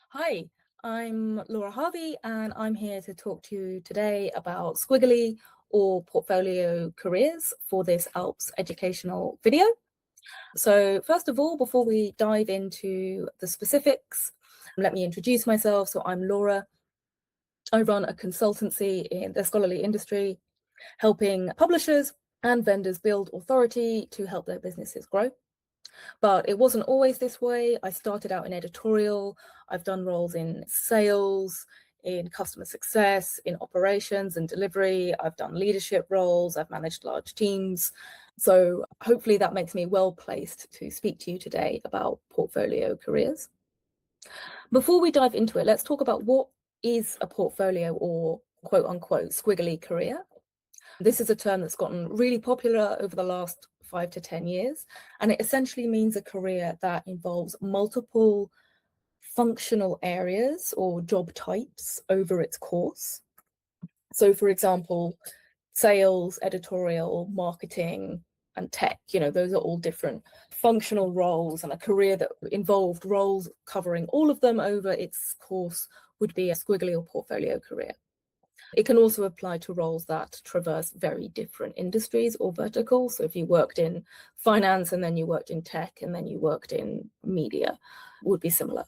Hi, I'm Laura Harvey, and I'm here to talk to you today about squiggly or portfolio careers for this ALPS educational video. So first of all, before we dive into the specifics, let me introduce myself. So I'm Laura. I run a consultancy in the scholarly industry, helping publishers and vendors build authority to help their businesses grow. But it wasn't always this way. I started out in editorial. I've done roles in sales, in customer success, in operations and delivery. I've done leadership roles. I've managed large teams. So hopefully that makes me well placed to speak to you today about portfolio careers. Before we dive into it, let's talk about what is a portfolio or quote unquote squiggly career. This is a term that's gotten really popular over the last 5 to 10 years, and it essentially means a career that involves multiple functional areas or job types over its course. So, for example, sales, editorial, marketing, and tech, those are all different functional roles, and a career that involved roles covering all of them over its course would be a squiggly or portfolio career. It can also apply to roles that traverse very different industries or verticals. So if you worked in finance and then you worked in tech and then you worked in media, would be similar.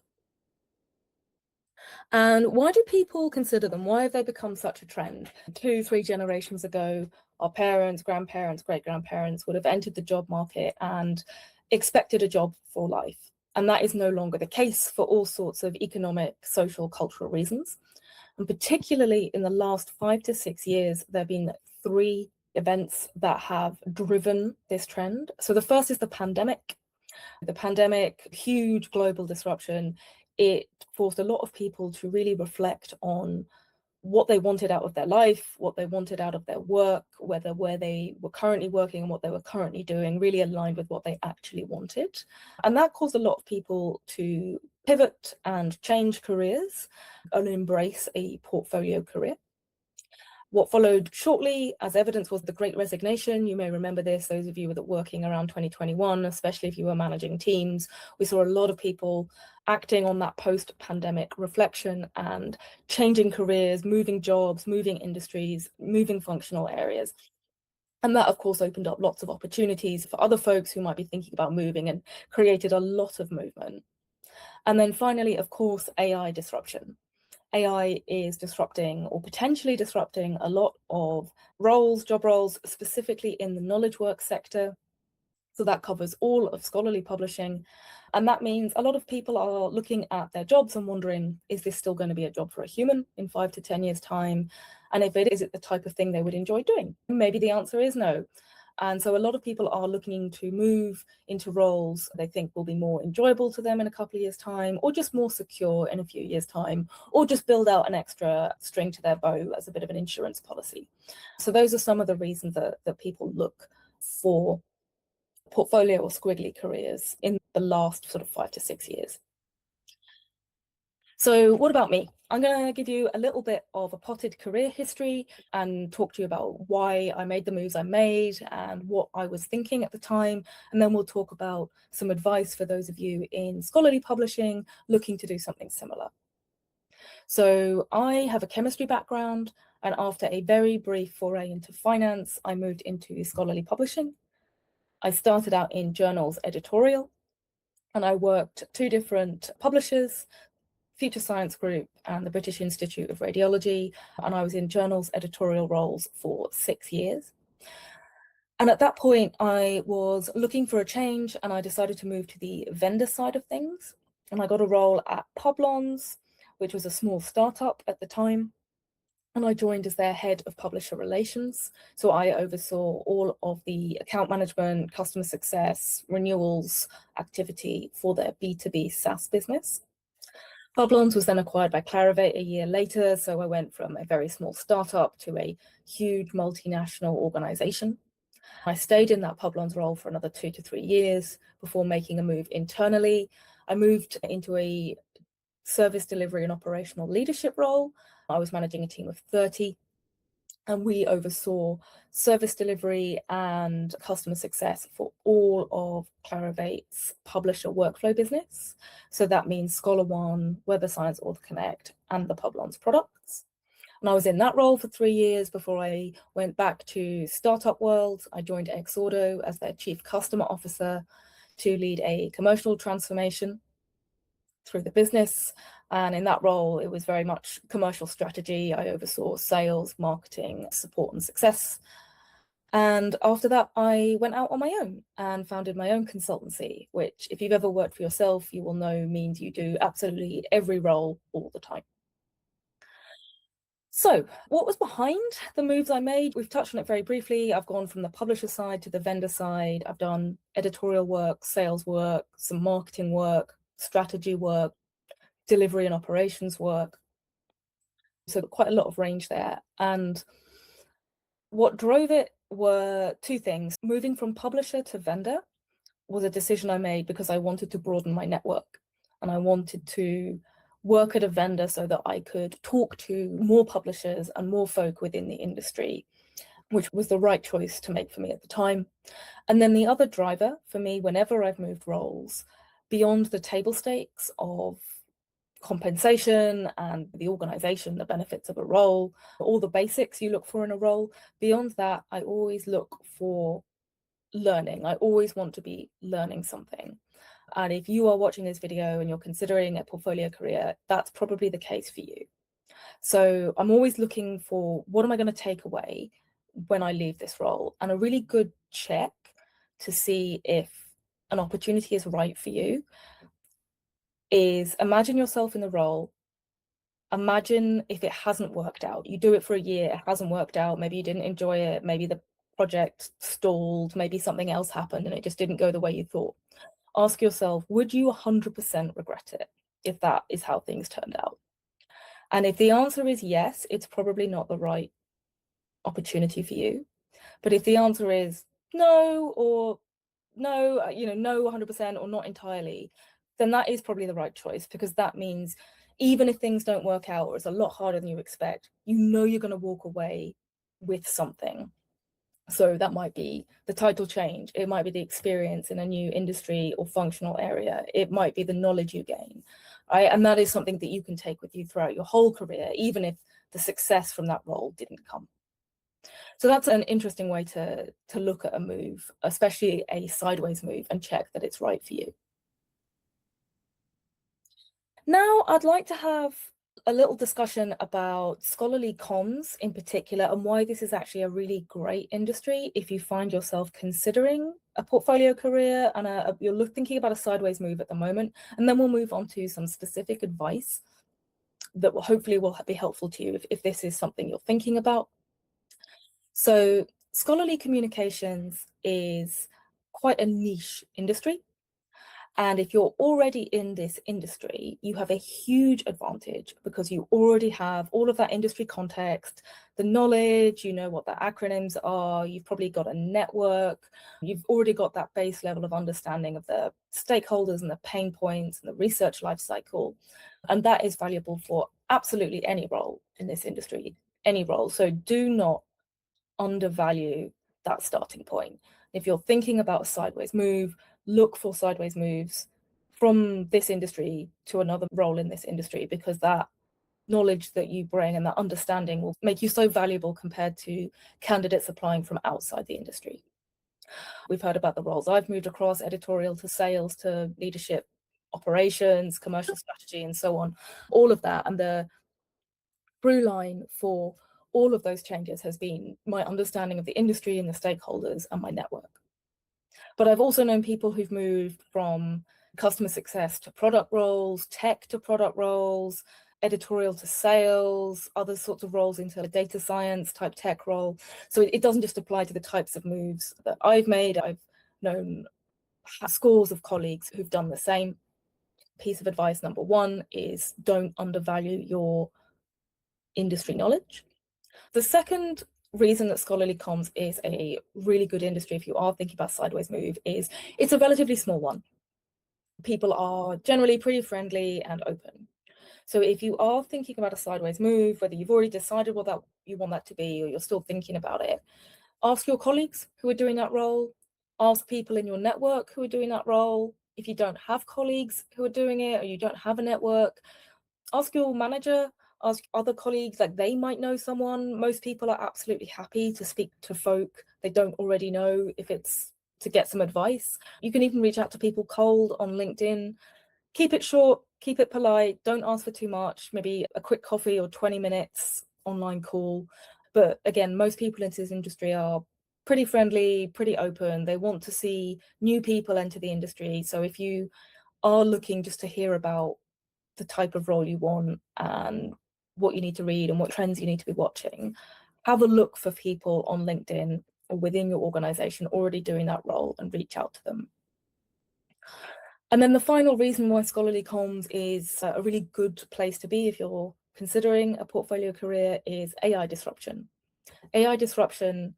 And why do people consider them? Why have they become such a trend? 2, 3 generations ago, our parents, grandparents, great-grandparents would have entered the job market and expected a job for life. And that is no longer the case for all sorts of economic, social, cultural reasons. And particularly in the last 5 to 6 years, there have been 3 events that have driven this trend. So the first is the pandemic. The pandemic, huge global disruption. It forced a lot of people to really reflect on what they wanted out of their life, what they wanted out of their work, whether where they were currently working and what they were currently doing really aligned with what they actually wanted. And that caused a lot of people to pivot and change careers and embrace a portfolio career. What followed shortly, as evidence, was the Great Resignation. You may remember this, those of you that were working around 2021, especially if you were managing teams. We saw a lot of people acting on that post-pandemic reflection and changing careers, moving jobs, moving industries, moving functional areas. And that, of course, opened up lots of opportunities for other folks who might be thinking about moving and created a lot of movement. And then finally, of course, AI disruption. AI is disrupting or potentially disrupting a lot of roles, job roles, specifically in the knowledge work sector. So that covers all of scholarly publishing. And that means a lot of people are looking at their jobs and wondering, is this still going to be a job for a human in 5 to 10 years' time? And if it is, it the type of thing they would enjoy doing? Maybe the answer is no. And so a lot of people are looking to move into roles they think will be more enjoyable to them in a couple of years' time, or just more secure in a few years' time, or just build out an extra string to their bow as a bit of an insurance policy. So those are some of the reasons that people look for portfolio or squiggly careers in the last sort of 5 to 6 years. So what about me? I'm going to give you a little bit of a potted career history and talk to you about why I made the moves I made and what I was thinking at the time. And then we'll talk about some advice for those of you in scholarly publishing looking to do something similar. So I have a chemistry background, and after a very brief foray into finance, I moved into scholarly publishing. I started out in journals editorial, and I worked at 2 different publishers, Future Science Group and the British Institute of Radiology, and I was in journals editorial roles for 6 years. And at that point, I was looking for a change, and I decided to move to the vendor side of things. And I got a role at Publons, which was a small startup at the time. And I joined as their head of publisher relations. So I oversaw all of the account management, customer success, renewals activity for their B2B SaaS business. Publons was then acquired by Clarivate a year later, so I went from a very small startup to a huge multinational organization. I stayed in that Publons role for another 2 to 3 years before making a move internally. I moved into a service delivery and operational leadership role. I was managing a team of 30. and we oversaw service delivery and customer success for all of Clarivate's publisher workflow business. So that means Scholar One, Web of Science, Author Connect, and the Publons products. And I was in that role for 3 years before I went back to startup world. I joined Exordo as their chief customer officer to lead a commercial transformation through the business. And in that role, it was very much commercial strategy. I oversaw sales, marketing, support, and success. And after that, I went out on my own and founded my own consultancy, which, if you've ever worked for yourself, you will know means you do absolutely every role all the time. So what was behind the moves I made? We've touched on it very briefly. I've gone from the publisher side to the vendor side. I've done editorial work, sales work, some marketing work, strategy work, delivery and operations work. So quite a lot of range there. And what drove it were two things. Moving from publisher to vendor was a decision I made because I wanted to broaden my network, and I wanted to work at a vendor so that I could talk to more publishers and more folk within the industry, which was the right choice to make for me at the time. And then the other driver for me, whenever I've moved roles, beyond the table stakes of compensation and the organization, the benefits of a role, all the basics you look for in a role, beyond that, I always look for learning. I always want to be learning something. And if you are watching this video and you're considering a portfolio career, that's probably the case for you. So I'm always looking for, what am I going to take away when I leave this role? And a really good check to see if an opportunity is right for you is, imagine yourself in the role. Imagine if it hasn't worked out. You do it for a year, it hasn't worked out. Maybe you didn't enjoy it. Maybe the project stalled. Maybe something else happened and it just didn't go the way you thought. Ask yourself, would you 100% regret it if that is how things turned out? And if the answer is yes, it's probably not the right opportunity for you. But if the answer is no, or no, no 100% or not entirely, then that is probably the right choice, because that means even if things don't work out or it's a lot harder than you expect, you're going to walk away with something. So that might be the title change. It might be the experience in a new industry or functional area. It might be the knowledge you gain, right? And that is something that you can take with you throughout your whole career, even if the success from that role didn't come. So that's an interesting way to look at a move, especially a sideways move, and check that it's right for you. Now, I'd like to have a little discussion about scholarly comms in particular, and why this is actually a really great industry if you find yourself considering a portfolio career and you're thinking about a sideways move at the moment. And then we'll move on to some specific advice that will hopefully be helpful to you if this is something you're thinking about. So scholarly communications is quite a niche industry. And if you're already in this industry, you have a huge advantage because you already have all of that industry context, the knowledge, you know what the acronyms are, you've probably got a network, you've already got that base level of understanding of the stakeholders and the pain points and the research life cycle. And that is valuable for absolutely any role in this industry, any role. So do not undervalue that starting point. If you're thinking about a sideways move, look for sideways moves from this industry to another role in this industry, because that knowledge that you bring and that understanding will make you so valuable compared to candidates applying from outside the industry. We've heard about the roles I've moved across, editorial to sales to leadership, operations, commercial strategy, and so on. All of that, and the through line for all of those changes has been my understanding of the industry and the stakeholders and my network. But I've also known people who've moved from customer success to product roles, tech to product roles, editorial to sales, other sorts of roles into a data science type tech role. So it doesn't just apply to the types of moves that I've made. I've known scores of colleagues who've done the same. Piece of advice number one is, don't undervalue your industry knowledge. The second reason that scholarly comms is a really good industry if you are thinking about sideways move is it's a relatively small one. People are generally pretty friendly and open. So if you are thinking about a sideways move, whether you've already decided what that you want that to be, or you're still thinking about it, ask your colleagues who are doing that role, ask people in your network who are doing that role. If you don't have colleagues who are doing it, or you don't have a network, ask your manager, ask other colleagues, like they might know someone. Most people are absolutely happy to speak to folk they don't already know if it's to get some advice. You can even reach out to people cold on LinkedIn. Keep it short, keep it polite, don't ask for too much, maybe a quick coffee or 20 minutes online call. But again, most people into this industry are pretty friendly, pretty open. They want to see new people enter the industry. So if you are looking just to hear about the type of role you want and what you need to read and what trends you need to be watching, have a look for people on LinkedIn or within your organization already doing that role and reach out to them. And then the final reason why scholarly comms is a really good place to be if you're considering a portfolio career is AI disruption. AI disruption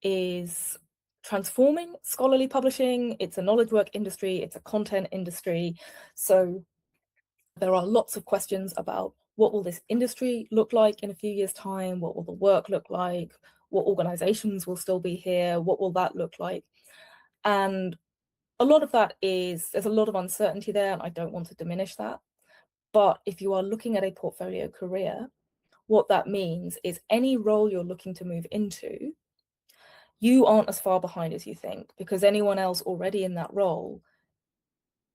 is transforming scholarly publishing. It's a knowledge work industry, it's a content industry. So there are lots of questions about what will this industry look like in a few years' time? What will the work look like? What organizations will still be here? What will that look like? And a lot of that is, there's a lot of uncertainty there, and I don't want to diminish that. But if you are looking at a portfolio career, what that means is any role you're looking to move into, you aren't as far behind as you think, because anyone else already in that role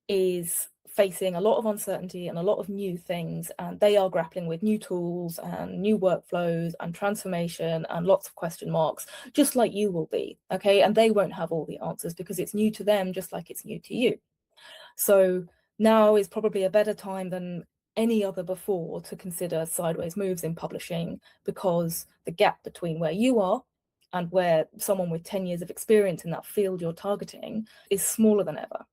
is facing a lot of uncertainty and a lot of new things, and they are grappling with new tools and new workflows and transformation and lots of question marks, just like you will be, okay? And they won't have all the answers because it's new to them, just like it's new to you. So now is probably a better time than any other before to consider sideways moves in publishing, because the gap between where you are and where someone with 10 years of experience in that field you're targeting is smaller than ever.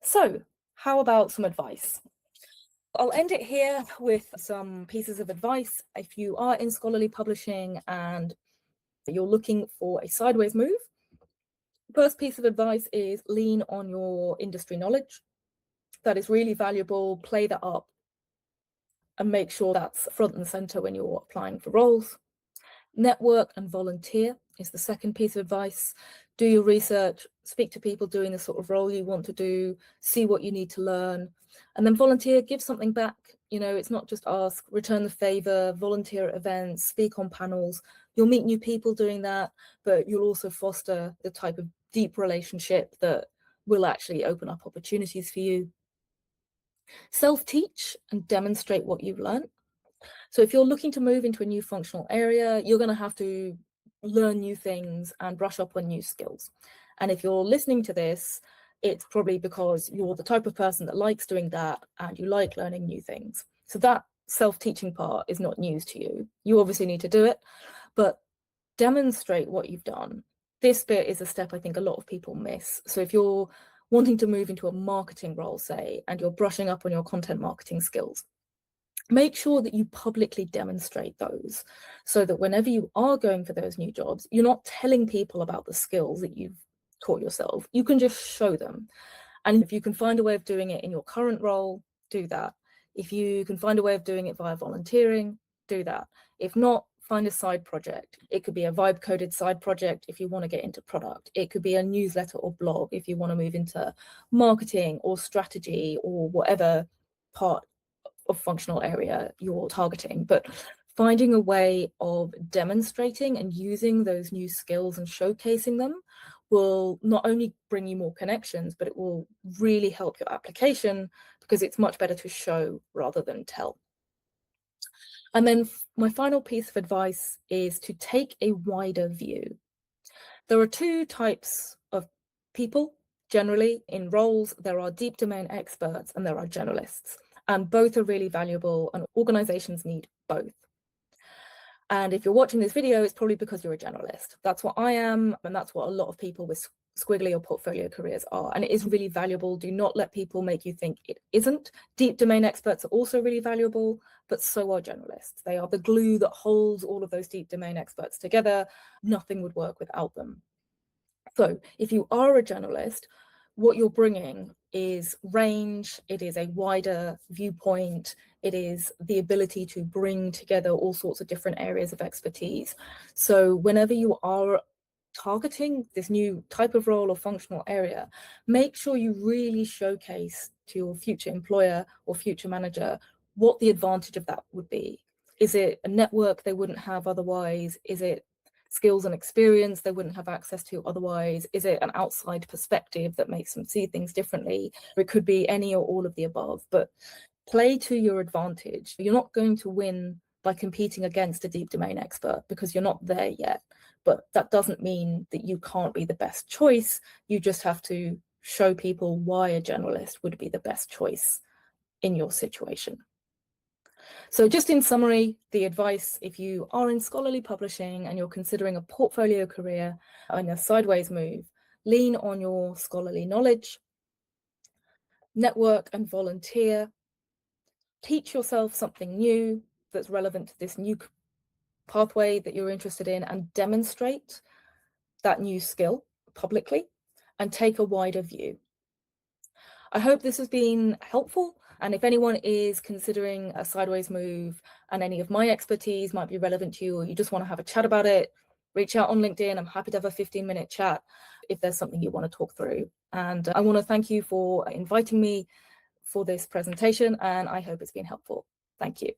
So how about some advice? I'll end it here with some pieces of advice. If you are in scholarly publishing and you're looking for a sideways move, first piece of advice is lean on your industry knowledge. That is really valuable. Play that up and make sure that's front and center when you're applying for roles. Network and volunteer is the second piece of advice. Do your research, speak to people doing the sort of role you want to do, see what you need to learn, and then volunteer, give something back. You know, it's not just ask, return the favor, volunteer at events, speak on panels. You'll meet new people doing that, but you'll also foster the type of deep relationship that will actually open up opportunities for you. Self-teach and demonstrate what you've learned. So if you're looking to move into a new functional area, you're going to have to learn new things and brush up on new skills. And if you're listening to this, it's probably because you're the type of person that likes doing that and you like learning new things. So that self-teaching part is not news to you. You obviously need to do it, but demonstrate what you've done. This bit is a step I think a lot of people miss. So if you're wanting to move into a marketing role, say, and you're brushing up on your content marketing skills, make sure that you publicly demonstrate those, so that whenever you are going for those new jobs, you're not telling people about the skills that you've taught yourself. You can just show them. And if you can find a way of doing it in your current role, do that. If you can find a way of doing it via volunteering, do that. If not, find a side project. It could be a vibe coded side project if you want to get into product. It could be a newsletter or blog if you want to move into marketing or strategy or whatever part of functional area you're targeting. But finding a way of demonstrating and using those new skills and showcasing them will not only bring you more connections, but it will really help your application, because it's much better to show rather than tell. And then my final piece of advice is to take a wider view. There are two types of people generally in roles. There are deep domain experts and there are generalists, and both are really valuable, and organizations need both. And if you're watching this video, it's probably because you're a generalist. That's what I am, and that's what a lot of people with squiggly or portfolio careers are. And it is really valuable. Do not let people make you think it isn't. Deep domain experts are also really valuable, but so are generalists. They are the glue that holds all of those deep domain experts together. Nothing would work without them. So if you are a generalist, what you're bringing is range, it is a wider viewpoint, it is the ability to bring together all sorts of different areas of expertise. So whenever you are targeting this new type of role or functional area, make sure you really showcase to your future employer or future manager what the advantage of that would be. Is it a network they wouldn't have otherwise? Is it skills and experience they wouldn't have access to otherwise? Is it an outside perspective that makes them see things differently? It could be any or all of the above, but play to your advantage. You're not going to win by competing against a deep domain expert because you're not there yet. But that doesn't mean that you can't be the best choice. You just have to show people why a generalist would be the best choice in your situation. So just in summary, the advice, if you are in scholarly publishing and you're considering a portfolio career and a sideways move, lean on your scholarly knowledge, network and volunteer, teach yourself something new that's relevant to this new pathway that you're interested in, and demonstrate that new skill publicly and take a wider view. I hope this has been helpful. And if anyone is considering a sideways move and any of my expertise might be relevant to you, or you just want to have a chat about it, reach out on LinkedIn. I'm happy to have a 15-minute chat if there's something you want to talk through. And I want to thank you for inviting me for this presentation, and I hope it's been helpful. Thank you.